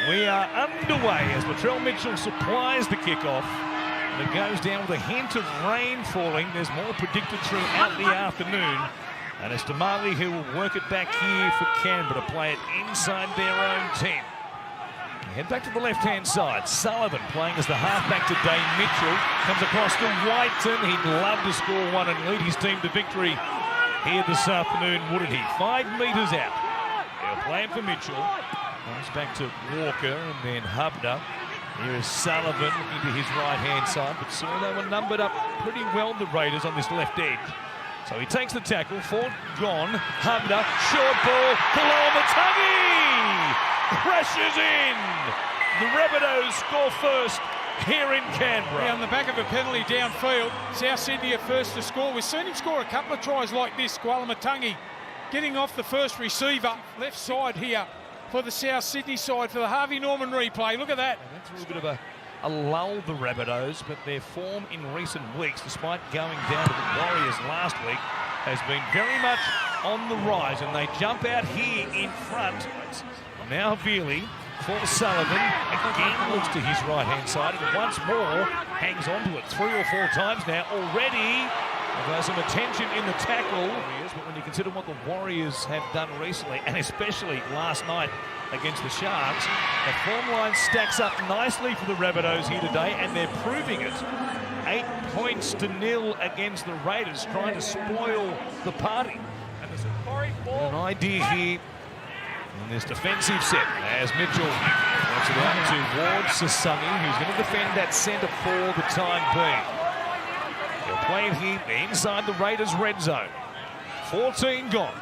We are underway as Latrell Mitchell supplies the kickoff. And it goes down with a hint of rain falling. There's more predicted throughout the afternoon. And it's Damali who will work it back here for Canberra to play it inside their own 10. Head back to the left-hand side. Sullivan playing as the halfback today. Mitchell comes across to Whiten. He'd love to score one and lead his team to victory here this afternoon, wouldn't he? 5 metres out. They're playing for Mitchell. Comes back to Walker and then Hubner. Here is Sullivan looking to his right-hand side, but saw they were numbered up pretty well, the Raiders, on this left edge. So he takes the tackle, Ford gone, Hubner, short ball, Kaloamatangi crashes in. The Rabbitohs score first here in Canberra. Yeah, on the back of a penalty downfield, South Sydney are first to score. We've seen him score a couple of tries like this. Kaloamatangi getting off the first receiver, left side here for the South Sydney side for the Harvey Norman replay. Look at that. And that's a little bit of a lull, the Rabbitohs, but their form in recent weeks, despite going down to the Warriors last week, has been very much on the rise, and they jump out here in front. Now Veerley for Sullivan, again looks to his right-hand side, and once more hangs on to it 3 or 4 times now already. There's some attention in the tackle, but when you consider what the Warriors have done recently, and especially last night against the Sharks, the form line stacks up nicely for the Rabbitohs here today, and they're proving it. 8 points to 0 against the Raiders, trying to spoil the party. And there's an idea here in this defensive set as Mitchell works it out towards Sasangi, who's going to defend that centre for the time being. They'll play it here inside the Raiders' red zone. 14 gone.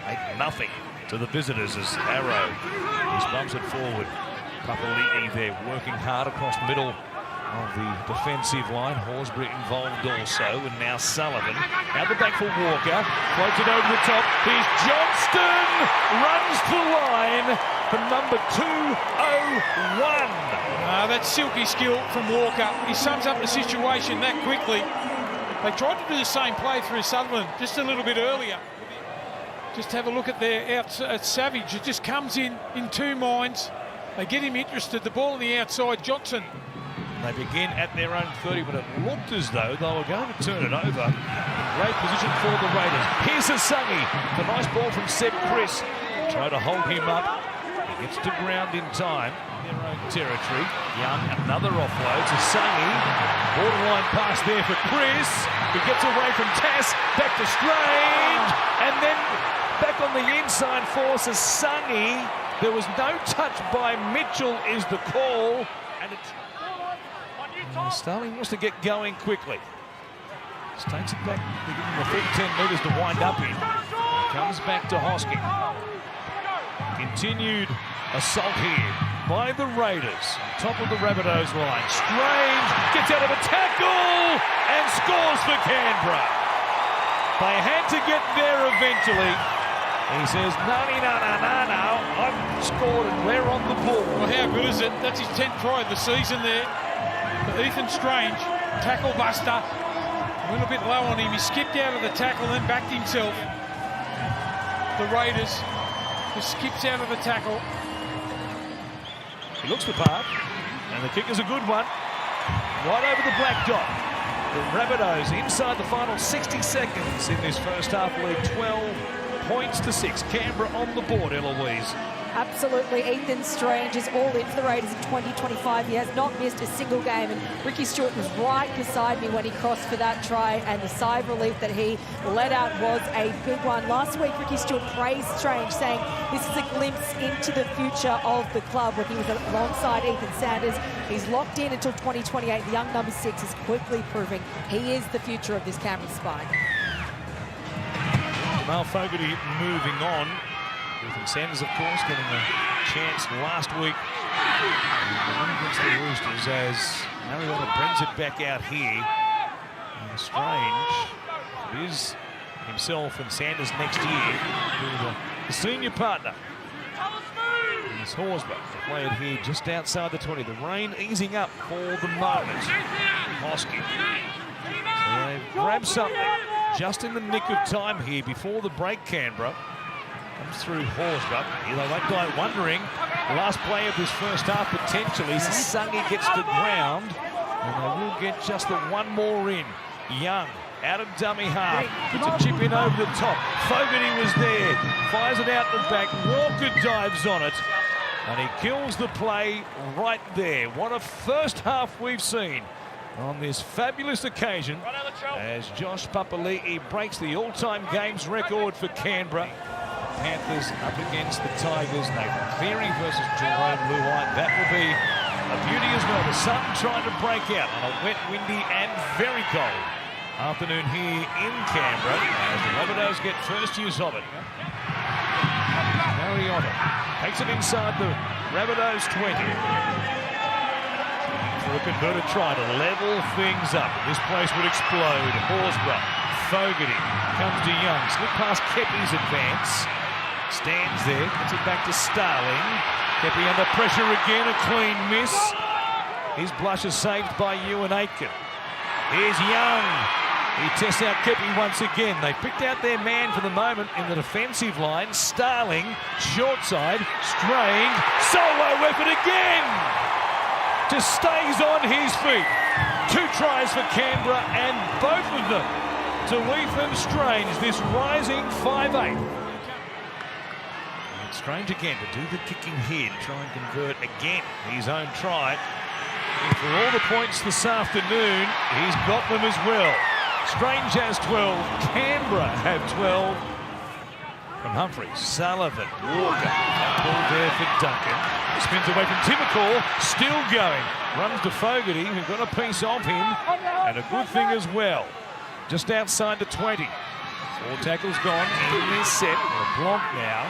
8-0 to the visitors as Arrow bumps it forward. Papali'i there working hard across the middle of the defensive line. Horsburgh involved also, and now Sullivan out the back for Walker. Floats it over the top. Here's Johnston, runs the line for number 201. That's silky skill from Walker. He sums up the situation that quickly. They tried to do the same play through Sutherland just a little bit earlier. Just have a look at their at Savage. It just comes in 2 minds. They get him interested. The ball on the outside, Johnson. They begin at their own 30, but it looked as though they were going to turn it over. Great position for the Raiders. Here's Sasangi. The nice ball from Seb Chris. Try to hold him up. He gets to ground in time. Their own territory. Young, another offload. Sasangi. Borderline pass there for Chris. He gets away from Tass. Back to Strange. And then back on the inside for Sasangi. There was no touch by Mitchell is the call. And it's... Starling wants to get going quickly. Just takes it back, beginning the full 10 metres to wind up in. Comes back to Hosking. Continued assault here by the Raiders. Top of the Rabbitohs line. Strange gets out of a tackle and scores for Canberra. They had to get there eventually. He says, no, I've scored and we're on the ball. Well, how good is it? That's his 10th try of the season there. Ethan Strange, tackle buster, a little bit low on him. He skipped out of the tackle and backed himself. The Raiders just skips out of the tackle. He looks the part, and the kick is a good one. Right over the black dot. The Rabbitohs inside the final 60 seconds in this first half lead, 12 points to 6. Canberra on the board, Eloise. Absolutely, Ethan Strange is all in for the Raiders in 2025. He has not missed a single game, and Ricky Stewart was right beside me when he crossed for that try, and the sigh of relief that he let out was a big one. Last week, Ricky Stewart praised Strange, saying this is a glimpse into the future of the club when he was alongside Ethan Sanders. He's locked in until 2028. The young number 6 is quickly proving he is the future of this Canberra spine. Jamal Fogarty moving on. Ethan Sanders, of course, getting a chance last week against the Roosters as Mariota brings it back out here. And Strange, it is himself and Sanders next year, the senior partner. It's Horsburgh to play it here just outside the 20. The rain easing up for the moment. Hosking. So they grab something just in the nick of time here before the break. Canberra comes through Horsburgh. Here they won't die wondering. Last play of this first half, potentially. Sasangi gets to ground, and they will get just the one more in. Young, out of dummy half, puts a chip in over the top. Fogarty was there, fires it out the back. Walker dives on it, and he kills the play right there. What a first half we've seen on this fabulous occasion as Josh Papali'i breaks the all-time games record for Canberra. Panthers up against the Tigers. Nathan Cleary versus Jerome Luai. That will be a beauty as well. The sun trying to break out on a wet, windy and very cold afternoon here in Canberra as the Rabbitohs get first use of it. Mariota takes it inside the Rabbitohs 20. For a converted try to level things up. This place would explode. Horsburgh, Fogarty comes to Young. Slip past Kepi's advance. Stands there, gets it back to Starling. Kepi under pressure again, a clean miss. His blush is saved by Ewan Aitken. Here's Young. He tests out Kepi once again. They picked out their man for the moment in the defensive line. Starling, short side, straying. Solo effort again. Just stays on his feet. 2 tries for Canberra and both of them to Ethan Strange, this rising 5'8". Strange again to do the kicking here, to try and convert again his own try. And for all the points this afternoon, he's got them as well. Strange has 12, Canberra have 12. From Humphries, Sullivan, Walker, ball there for Duncan. Spins away from Timacor, still going. Runs to Fogarty, who got a piece of him, and a good thing as well. Just outside the 20. 4 tackles gone in this set. LeBlanc now.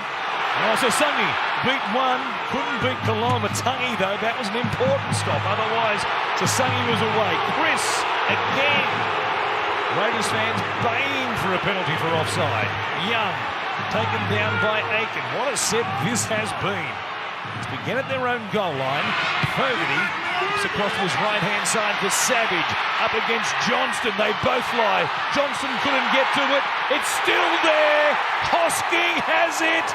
Oh, Sasangi beat one, couldn't beat Kalamatangi though. That was an important stop, otherwise Sasangi was away. Chris again. Raiders fans baying for a penalty for offside. Young taken down by Aiken. What a set this has been. It's begun at their own goal line. Fogarty looks across to his right-hand side for Savage. Up against Johnston, they both lie. Johnston couldn't get to it. It's still there. Hosking has it.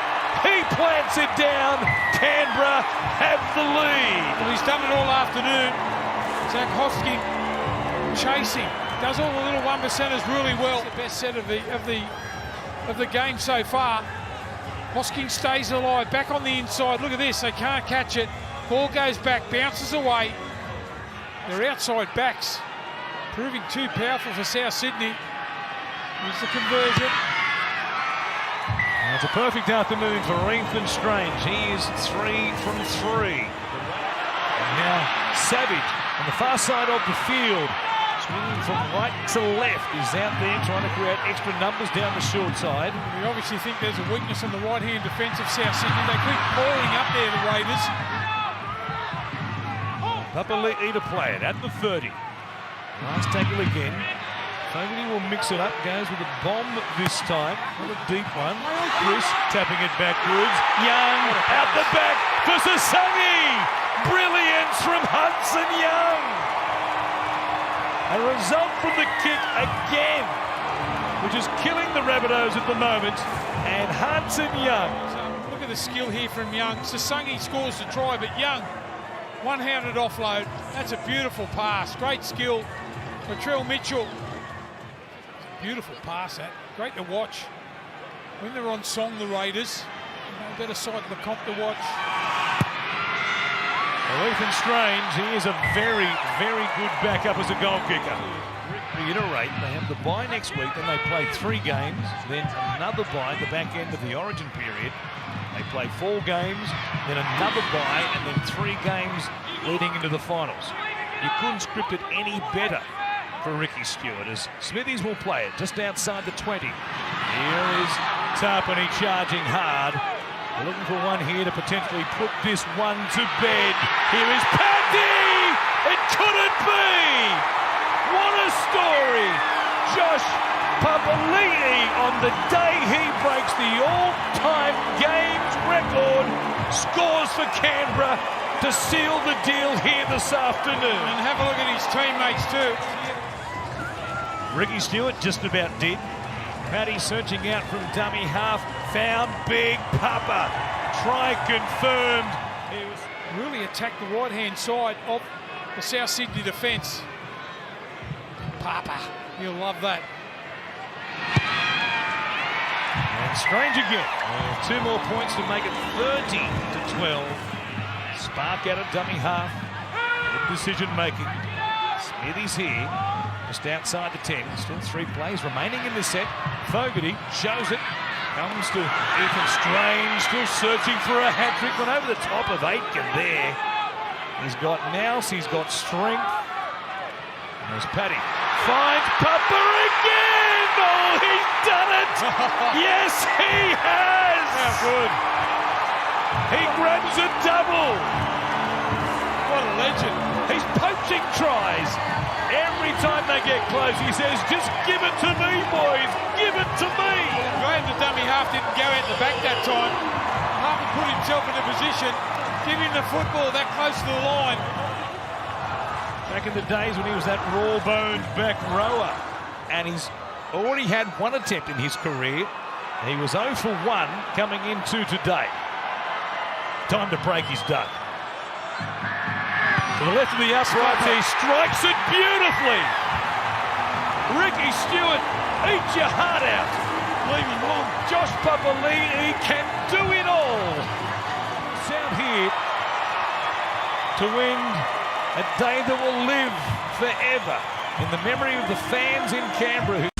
He plants it down. Canberra have the lead. Well, he's done it all afternoon. Zach Hosking chasing. Does all the little 1%ers really well. The best set of the game so far. Hosking stays alive. Back on the inside. Look at this. They can't catch it. Ball goes back. Bounces away. Their outside backs proving too powerful for South Sydney. Here's the conversion. It's a perfect afternoon for Ethan Strange. He is 3 from 3. And now Savage on the far side of the field, swinging from right to left, is out there trying to create extra numbers down the short side. We obviously think there's a weakness on the right-hand defence of South Sydney. They keep pouring up there, the Raiders. Papali'i to play it at the 30. Last tackle again. Fogarty will mix it up, goes with a bomb this time, not a deep one. Chris tapping it backwards. Young out the back for Sasangi. Brilliance from Hudson Young. A result from the kick again, which is killing the Rabbitohs at the moment. And Hudson Young. Look at the skill here from Young. Sasangi scores the try, but Young, one-handed offload. That's a beautiful pass. Great skill. Latrell Mitchell. Beautiful pass, that. Great to watch. When they're on song, the Raiders, better side of the comp to watch. Well, Ethan Strange, he is a very, very good backup as a goal kicker. Reiterate, they have the bye next week, then they play 3 games, then another bye at the back end of the Origin period. They play 4 games, then another bye, and then 3 games leading into the finals. You couldn't script it any better for Ricky Stewart as Smithies will play it just outside the 20. Here is Tarpany charging hard. They're looking for one here to potentially put this one to bed. Here is Paddy! It couldn't be! What a story! Josh Papali'i on the day he breaks the all-time games record scores for Canberra to seal the deal here this afternoon. And have a look at his teammates too. Ricky Stewart just about did. Paddy searching out from dummy half, found Big Papa. Try confirmed. really attacked the right-hand side of the South Sydney defence. Papa, he'll love that. And Strange again. 2 more points to make it 30-12. Spark out of dummy half. Good decision making. Smithy's here. Just outside the 10. Still 3 plays remaining in the set. Fogarty shows it. Comes to Ethan Strange. Still searching for a hat-trick. Went over the top of Aitken there. He's got nous. He's got strength. And there's Paddy. Finds Papa again! Oh, he's done it! Yes, he has! How good. He grabs a double. What a legend. He's poaching tries. Every time they get close, he says, just give it to me, boys. Give it to me. Graham, the dummy half, didn't go out the back that time. Harper put himself in a position, give him the football that close to the line. Back in the days when he was that raw-boned back rower. And he's already had 1 attempt in his career. He was 0 for 1 coming into today. Time to break his duck. To the left of the uprights, he strikes it beautifully. Ricky Stewart, eat your heart out. Leave him long. Josh Papali'i can do it all. Sound here to win a day that will live forever in the memory of the fans in Canberra.